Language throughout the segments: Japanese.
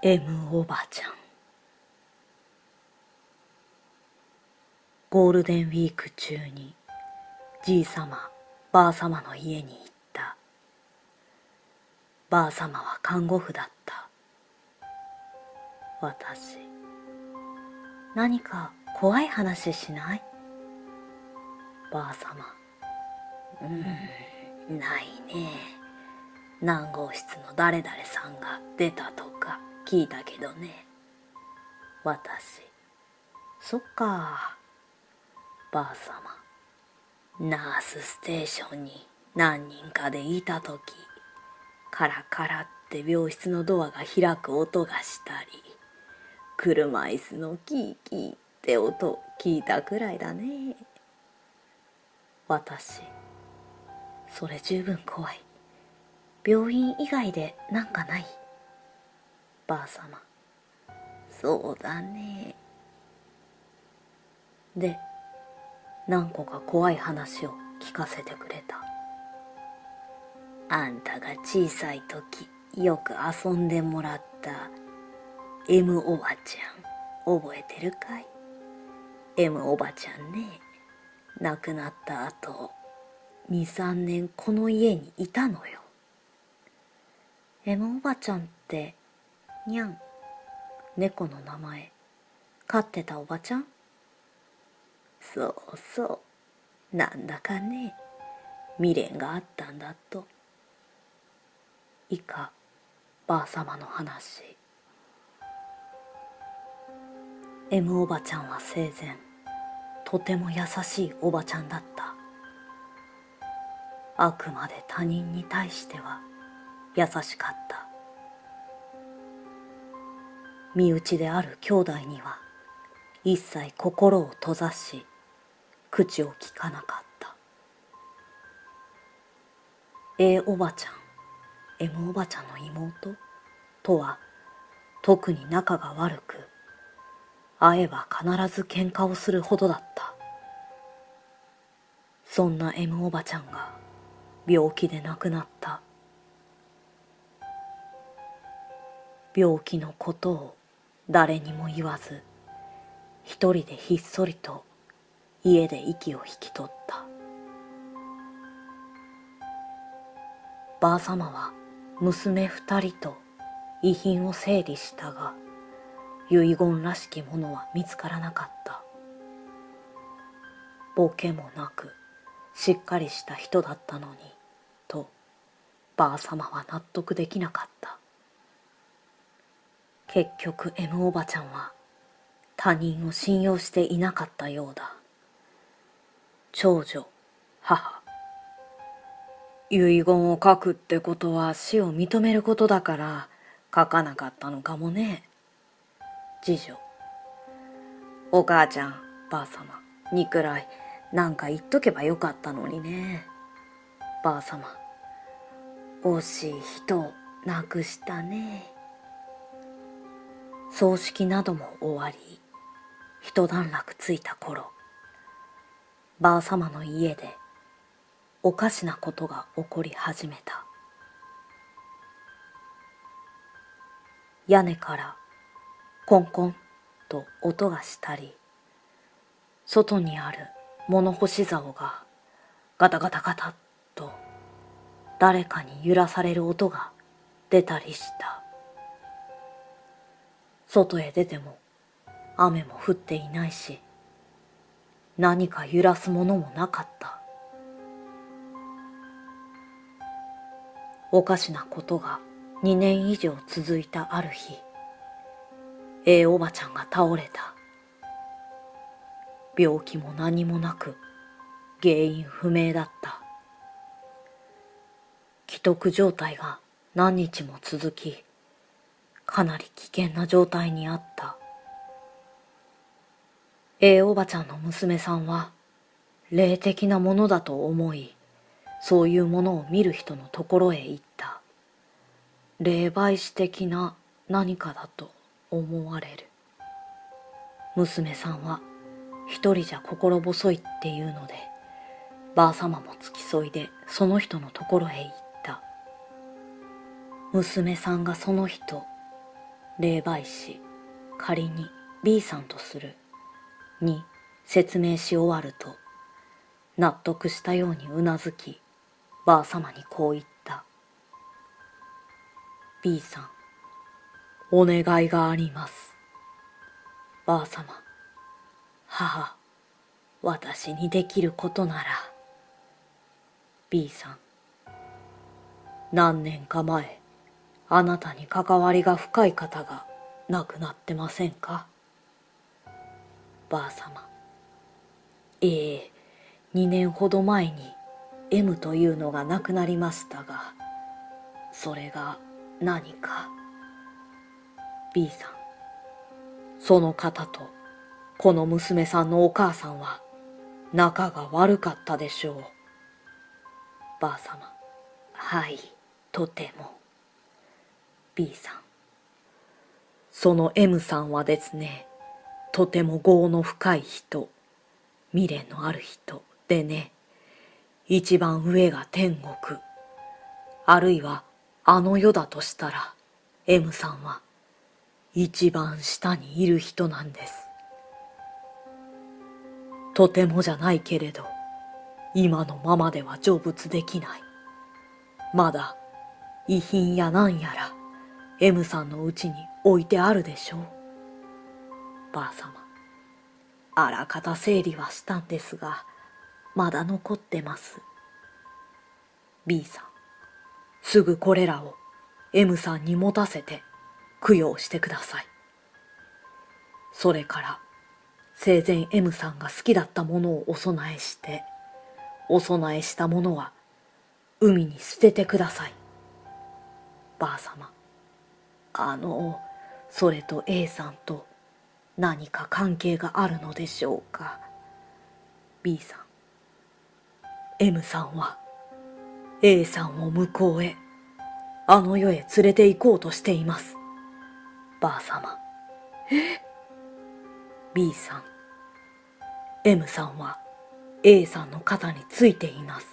M おばちゃん。ゴールデンウィーク中にじいさまばあさまの家に行った。ばあさまは看護婦だった。私、何か怖い話しない？ばあさま、ないね。何号室の誰々さんが出たとか聞いたけどね。私、そっか。ばあさま、ナースステーションに何人かでいたとき、カラカラって病室のドアが開く音がしたり、車椅子のキーキーって音聞いたくらいだね。私、それ十分怖い。病院以外でなんかない？ばあさま、そうだね。で、何個か怖い話を聞かせてくれた。あんたが小さい時よく遊んでもらった M おばちゃん覚えてるかい？ M おばちゃんね、亡くなった後2、3年この家にいたのよ。M おばちゃんってにゃん、猫の名前、飼ってたおばちゃん？そうそう、なんだかね、未練があったんだと。以下、ばあさまの話。M おばちゃんは生前、とても優しいおばちゃんだった。あくまで他人に対しては優しかった。身内である兄弟には一切心を閉ざし、口をきかなかった。A おばちゃん、M おばちゃんの妹とは特に仲が悪く、会えば必ず喧嘩をするほどだった。そんな M おばちゃんが病気で亡くなった。病気のことを誰にも言わず、一人でひっそりと家で息を引き取った。ばあさまは娘2人と遺品を整理したが、遺言らしきものは見つからなかった。ボケもなくしっかりした人だったのにと、ばあさまは納得できなかった。結局 M おばちゃんは他人を信用していなかったようだ。長女、母。遺言を書くってことは死を認めることだから書かなかったのかもね。次女、お母ちゃん、ばあさまにくらいなんか言っとけばよかったのにね。ばあさま、惜しい人を亡くしたね。葬式なども終わり、一段落ついた頃、ばあさまの家でおかしなことが起こり始めた。屋根からコンコンと音がしたり、外にある物干し竿がガタガタガタっと誰かに揺らされる音が出たりした。外へ出ても雨も降っていないし、何か揺らすものもなかった。おかしなことが2年以上続いたある日、おばちゃんが倒れた。病気も何もなく原因不明だった。危篤状態が何日も続き、かなり危険な状態にあった。おばちゃんの娘さんは霊的なものだと思い、そういうものを見る人のところへ行った。霊媒師的な何かだと思われる。娘さんは一人じゃ心細いっていうので、ばあさまも付き添いでその人のところへ行った。娘さんがその人、霊媒師、仮に B さんとするに説明し終わると、納得したようにうなずき、ばあさまにこう言った。B さん、お願いがあります。ばあさま、母、私にできることなら。B さん、何年か前、あなたに関わりが深い方が亡くなってませんか？ばあさま、2年ほど前に M というのが亡くなりましたが、それが何か。B さん、その方とこの娘さんのお母さんは仲が悪かったでしょう。ばあさま、はい、とても。B さん、その M さんはですね、とても業の深い人、未練のある人でね、一番上が天国、あるいはあの世だとしたら、M さんは一番下にいる人なんです。とてもじゃないけれど、今のままでは成仏できない。まだ遺品やなんやら M さんのうちに置いてあるでしょう。ばあさま、あらかた整理はしたんですが、まだ残ってます。B さん、すぐこれらを M さんに持たせて供養してください。それから生前 M さんが好きだったものをお供えして、お供えしたものは海に捨ててください。ばあさま、それと A さんと何か関係があるのでしょうか。B さん、M さんは A さんを向こうへ、あの世へ連れて行こうとしています。ばあさま、B さん、M さんは A さんの肩についています。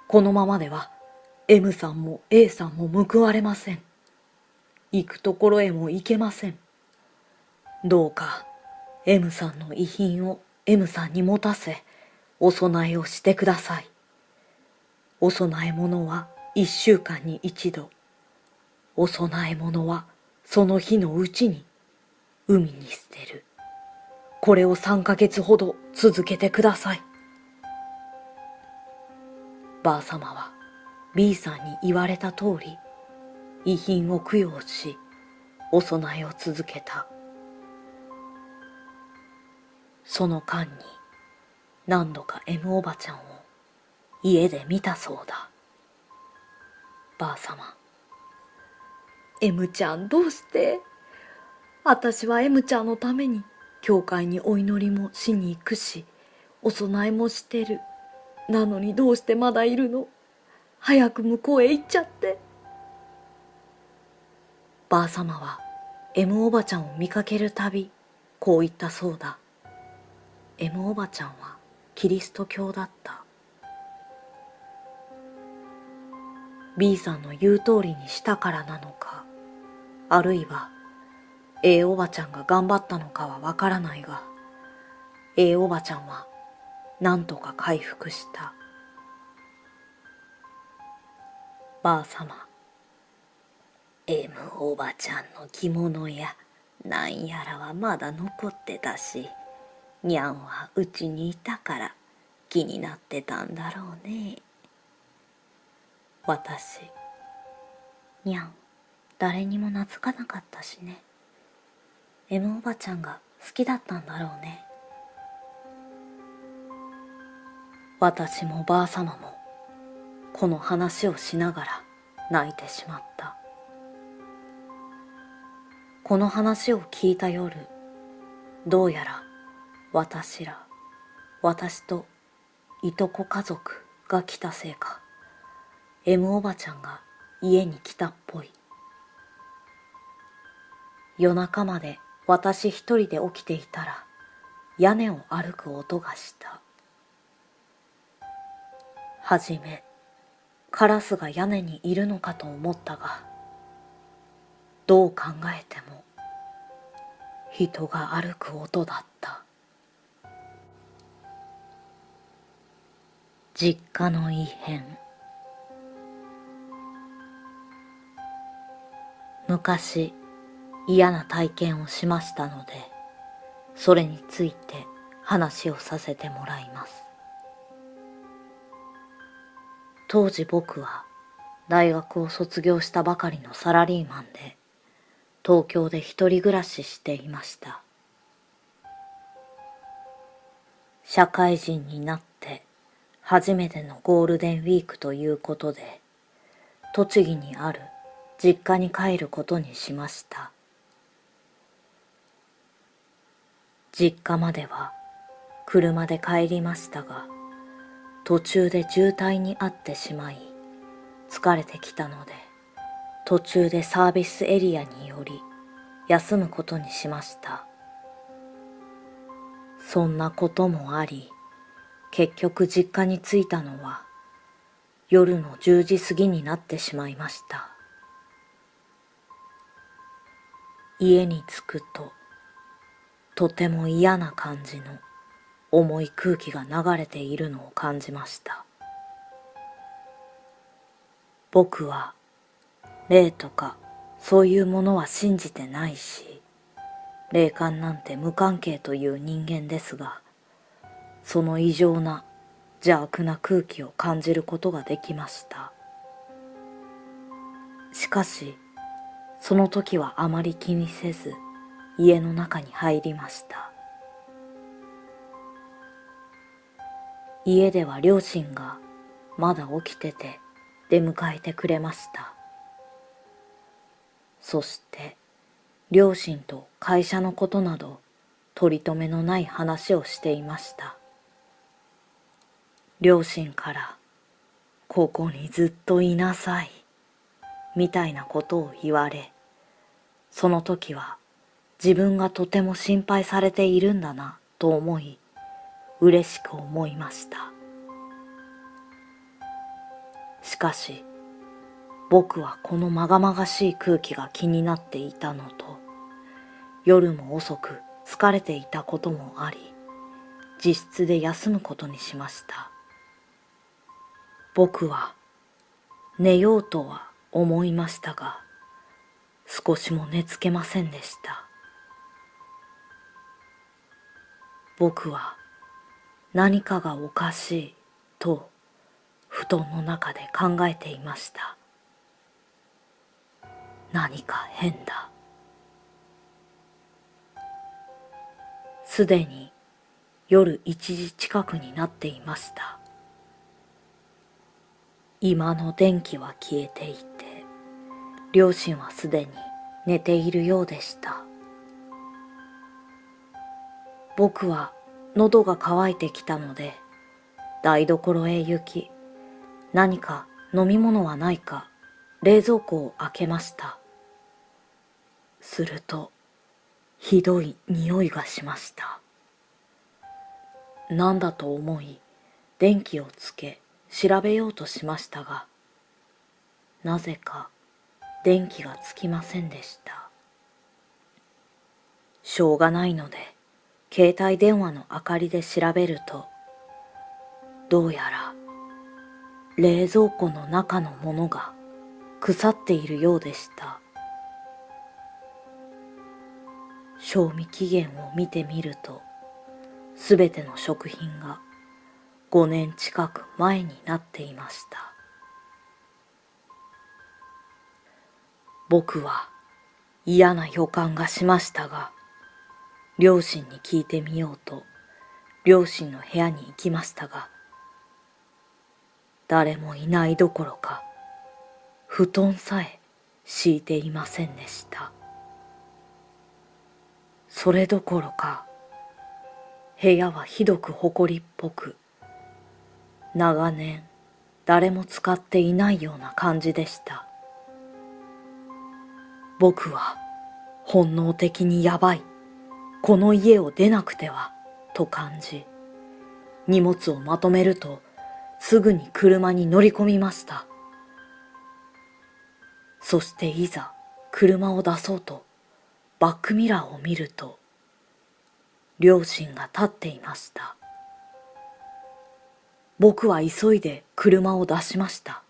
このままでは M さんも A さんも報われません。行くところへも行けません。どうか M さんの遺品を M さんに持たせ、お供えをしてください。お供え物は1週間に1度。お供え物はその日のうちに海に捨てる。これを3ヶ月ほど続けてください。ばあさまは B さんに言われた通り、遺品を供養し、お供えを続けた。その間に何度か M おばちゃんを家で見たそうだ。ばあさま、M ちゃんどうして？私は M ちゃんのために教会にお祈りもしに行くし、お供えもしてる。なのにどうしてまだいるの？早く向こうへ行っちゃって。ばあさまは M おばちゃんを見かけるたびこう言ったそうだ。M おばちゃんはキリスト教だった。B さんの言う通りにしたからなのか、あるいは A おばちゃんが頑張ったのかはわからないが、A おばちゃんはなんとか回復した。ばあさま、M おばちゃんの着物やなんやらはまだ残ってたし、にゃんはうちにいたから気になってたんだろうね。私、にゃん、誰にも懐かなかったしね。M おばちゃんが好きだったんだろうね。私もばあさまもこの話をしながら泣いてしまった。この話を聞いた夜、どうやら私といとこ家族が来たせいか、M おばちゃんが家に来たっぽい。夜中まで私一人で起きていたら、屋根を歩く音がした。はじめ、カラスが屋根にいるのかと思ったが、どう考えても人が歩く音だった。実家の異変。昔嫌な体験をしましたので、それについて話をさせてもらいます。当時僕は大学を卒業したばかりのサラリーマンで、東京で一人暮らししていました。社会人になって初めてのゴールデンウィークということで、栃木にある実家に帰ることにしました。実家までは車で帰りましたが、途中で渋滞に遭ってしまい、疲れてきたので、途中でサービスエリアに寄り、休むことにしました。そんなこともあり、結局実家に着いたのは、夜の10時過ぎになってしまいました。家に着くと、とても嫌な感じの重い空気が流れているのを感じました。僕は霊とかそういうものは信じてないし、霊感なんて無関係という人間ですが、その異常な邪悪な空気を感じることができました。しかし、その時はあまり気にせず、家の中に入りました。家では両親がまだ起きてて出迎えてくれました。そして両親と会社のことなど取り留めのない話をしていました。両親からここにずっといなさいみたいなことを言われ、その時は自分がとても心配されているんだなと思い、嬉しく思いました。しかし、僕はこのまがまがしい空気が気になっていたのと、夜も遅く疲れていたこともあり、自室で休むことにしました。僕は寝ようとは思いましたが、少しも寝つけませんでした。僕は何かがおかしいと布団の中で考えていました。何か変だ。すでに夜1時近くになっていました。居間の電気は消えていて、両親はすでに寝ているようでした。僕は喉が渇いてきたので、台所へ行き、何か飲み物はないか、冷蔵庫を開けました。すると、ひどい匂いがしました。なんだと思い、電気をつけ、調べようとしましたが、なぜか電気がつきませんでした。しょうがないので、携帯電話の明かりで調べると、どうやら冷蔵庫の中のものが腐っているようでした。賞味期限を見てみると、すべての食品が5年近く前になっていました。僕は嫌な予感がしましたが、両親に聞いてみようと両親の部屋に行きましたが、誰もいないどころか、布団さえ敷いていませんでした。それどころか、部屋はひどく埃っぽく、長年誰も使っていないような感じでした。僕は本能的にやばい、この家を出なくてはと感じ、荷物をまとめるとすぐに車に乗り込みました。そしていざ車を出そうとバックミラーを見ると、両親が立っていました。僕は急いで車を出しました。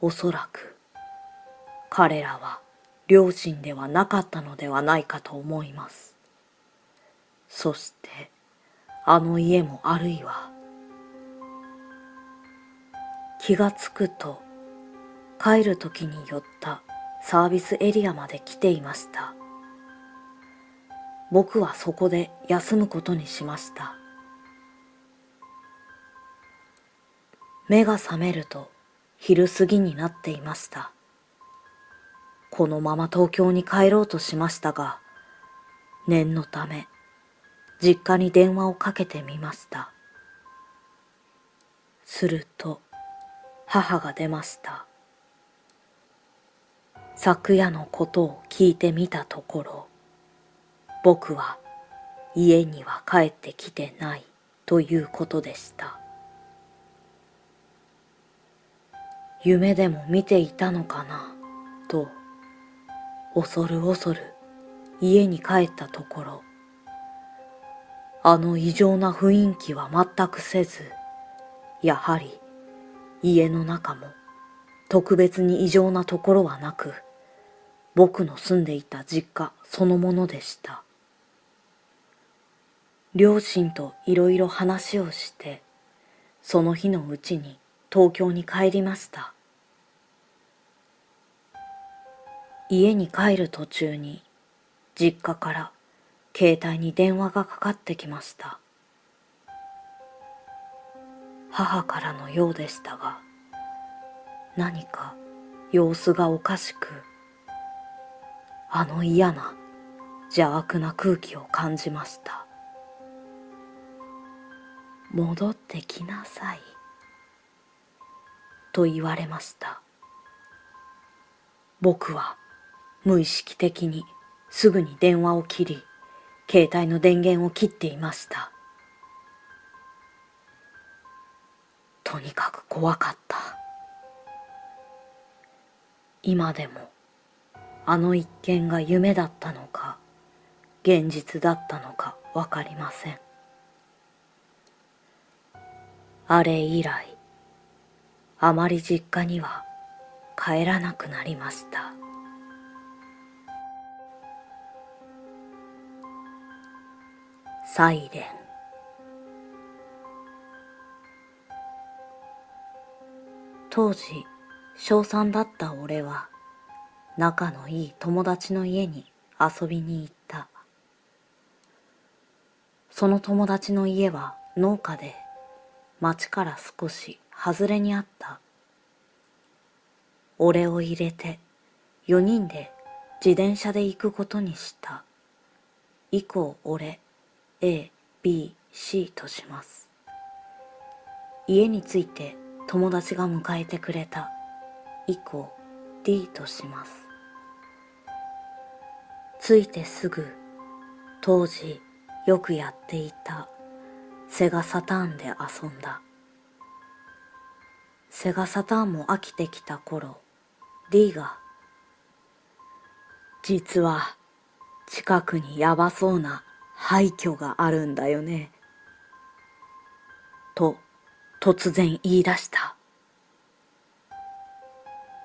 おそらく彼らは両親ではなかったのではないかと思います。そしてあの家もあるいは、気がつくと帰る時に寄ったサービスエリアまで来ていました。僕はそこで休むことにしました。目が覚めると昼過ぎになっていました。このまま東京に帰ろうとしましたが、念のため実家に電話をかけてみました。すると母が出ました。昨夜のことを聞いてみたところ、僕は家には帰ってきてないということでした。夢でも見ていたのかなと恐る恐る家に帰ったところ、あの異常な雰囲気は全くせず、やはり家の中も特別に異常なところはなく、僕の住んでいた実家そのものでした。両親といろいろ話をして、その日のうちに東京に帰りました。家に帰る途中に実家から携帯に電話がかかってきました。母からのようでしたが、何か様子がおかしく、あの嫌な邪悪な空気を感じました。戻ってきなさいと言われました。僕は無意識的にすぐに電話を切り、携帯の電源を切っていました。とにかく怖かった。今でもあの一件が夢だったのか現実だったのかわかりません。あれ以来、あまり実家には帰らなくなりました。サイレン。当時小3だった俺は仲のいい友達の家に遊びに行った。その友達の家は農家で町から少し外れにあった。俺を入れて4人で自転車で行くことにした。以降俺 A、B、C とします。家に着いて友達が迎えてくれた。以降 D とします。着いてすぐ当時よくやっていたセガサターンで遊んだ。セガサターンも飽きてきた頃、D が実は近くにヤバそうな廃墟があるんだよねと突然言い出した。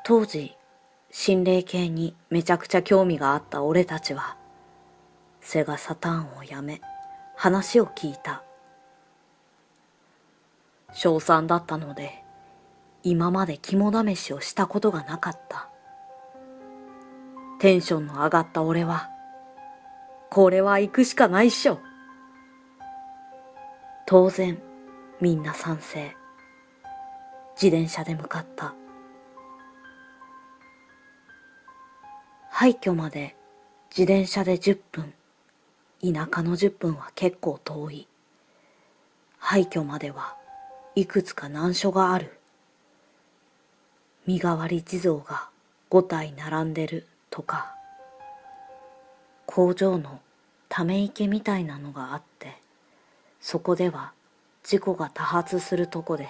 当時心霊系にめちゃくちゃ興味があった俺たちはセガサターンをやめ話を聞いた。小3だったので今まで肝試しをしたことがなかった。テンションの上がった俺はこれは行くしかないっしょ。当然みんな賛成。自転車で向かった。廃墟まで自転車で10分。田舎の10分は結構遠い。廃墟まではいくつか難所がある。身代わり地蔵が5体並んでるとか、工場のため池みたいなのがあって、そこでは事故が多発するとこで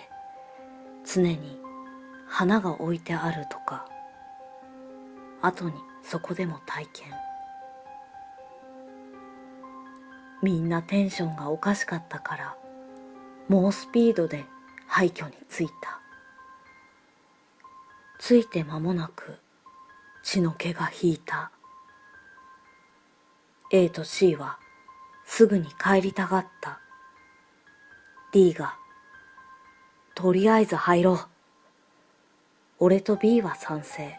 常に花が置いてあるとか、後にそこでも体験。みんなテンションがおかしかったから猛スピードで廃墟に着いた。着いて間もなく血の気が引いた。A と C はすぐに帰りたがった。D がとりあえず入ろう。俺と B は賛成。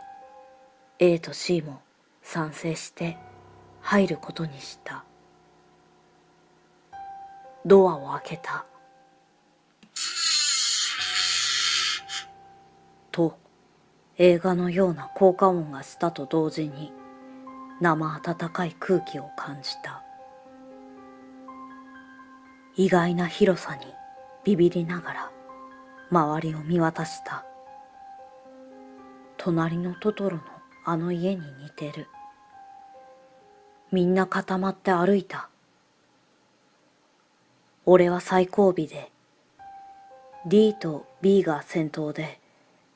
A と C も賛成して入ることにした。ドアを開けた。と、映画のような効果音がしたと同時に生温かい空気を感じた。意外な広さにビビりながら周りを見渡した。隣のトトロのあの家に似てる。みんな固まって歩いた。俺は最後尾で、D と B が先頭で、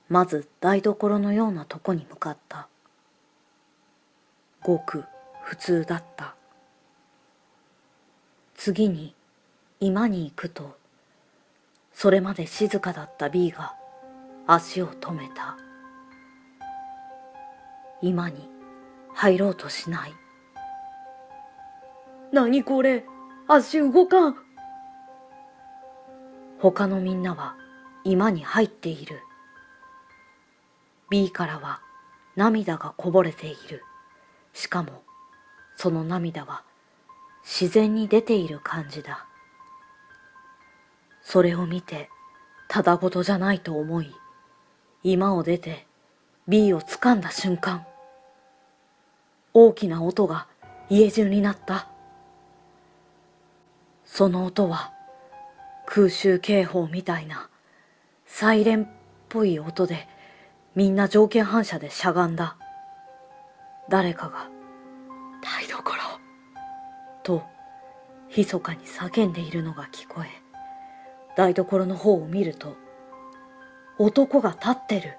まず台所のようなとこに向かった。ごく普通だった。次に居間に行くと、それまで静かだった B が足を止めた。居間に入ろうとしない。何これ、足動かん。他のみんなは居間に入っている。B からは涙がこぼれている。しかもその涙は自然に出ている感じだ。それを見てただごとじゃないと思い、居間を出て B を掴んだ瞬間、大きな音が家中になった。その音は空襲警報みたいなサイレンっぽい音で、みんな条件反射でしゃがんだ。誰かが台所と密かに叫んでいるのが聞こえ、台所の方を見ると男が立ってる。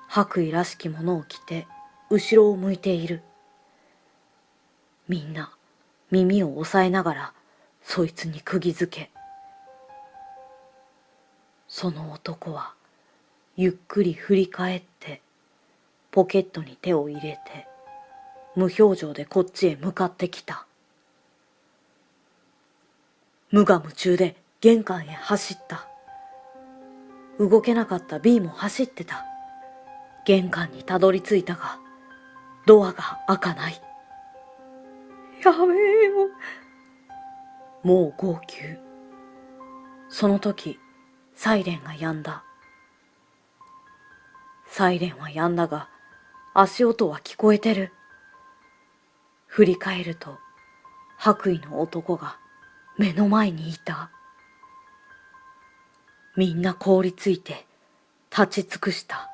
白衣らしきものを着て後ろを向いている。みんな耳を押さえながらそいつに釘付け。その男はゆっくり振り返ってポケットに手を入れて無表情でこっちへ向かってきた。無我夢中で玄関へ走った。動けなかった B も走ってた。玄関にたどり着いたがドアが開かない。やめよ。もう号泣。その時サイレンが止んだ。サイレンは止んだが足音は聞こえてる。振り返ると白衣の男が目の前にいた。みんな凍りついて立ち尽くした。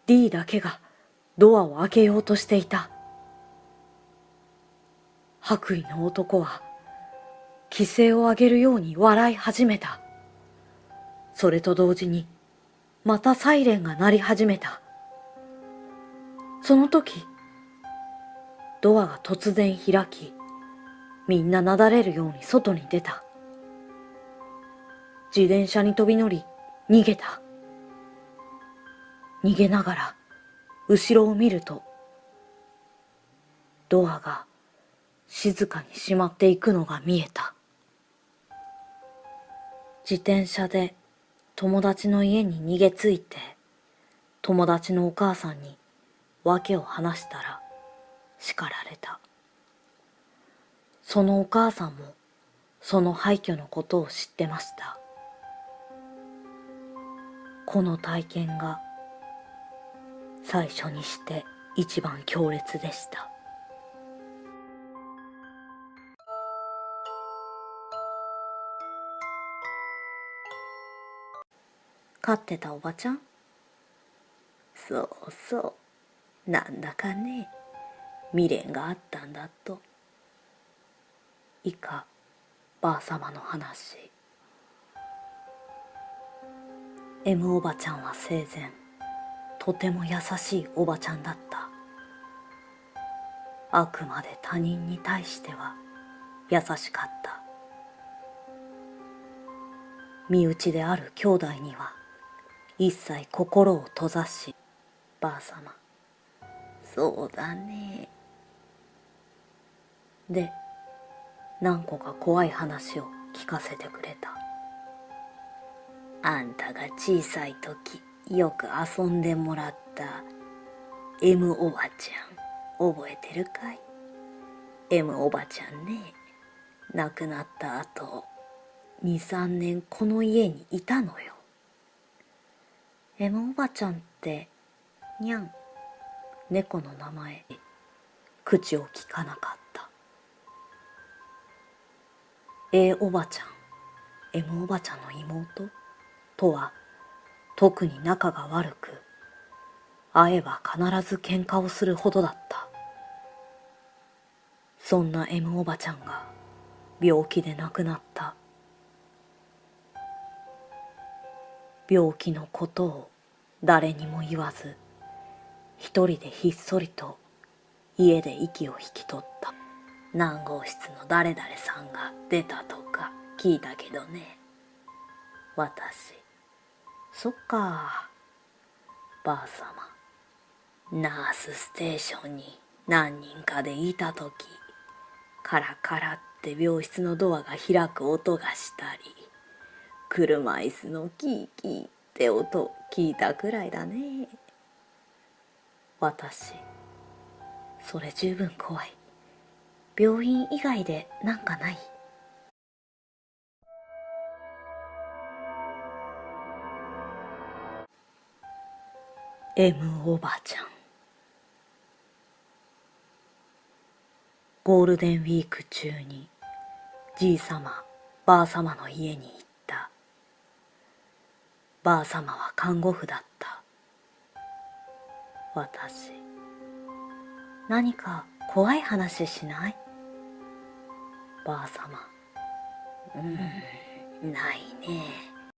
D だけがドアを開けようとしていた。白衣の男は奇声を上げるように笑い始めた。それと同時にまたサイレンが鳴り始めた。その時ドアが突然開き、みんななだれるように外に出た。自転車に飛び乗り逃げた。逃げながら後ろを見ると、ドアが静かに閉まっていくのが見えた。自転車で友達の家に逃げ着いて、友達のお母さんに訳を話したら叱られた。そのお母さんもその廃墟のことを知ってました。この体験が最初にして一番強烈でした。飼ってたおばちゃん？そうそう、なんだかね、未練があったんだと。以下、ばあさまの話。M おばちゃんは生前、とても優しいおばちゃんだった。あくまで他人に対しては優しかった。身内である兄弟には一切心を閉ざし、ばあさま、そうだね。で、何個か怖い話を聞かせてくれた。あんたが小さい時よく遊んでもらった M おばちゃん覚えてるかい？ M おばちゃんね、亡くなった後2、3年この家にいたのよ。M おばちゃんってにゃん、猫の名前。口を聞かなかった。A おばちゃん、M おばちゃんの妹とは特に仲が悪く、会えば必ず喧嘩をするほどだった。そんな M おばちゃんが病気で亡くなった。病気のことを誰にも言わず、一人でひっそりと家で息を引き取った。何号室の誰々さんが出たとか聞いたけどね。私、そっか、ばあさま、ナースステーションに何人かでいたとき、カラカラって病室のドアが開く音がしたり、車椅子のキーキーって音聞いたくらいだね。私、それ十分怖い。病院以外でなんかない？M おばちゃん。ゴールデンウィーク中にじいさま、ばあさまの家に行った。ばあさまは看護婦だった。私、何か怖い話しない？ばあさま、ないね。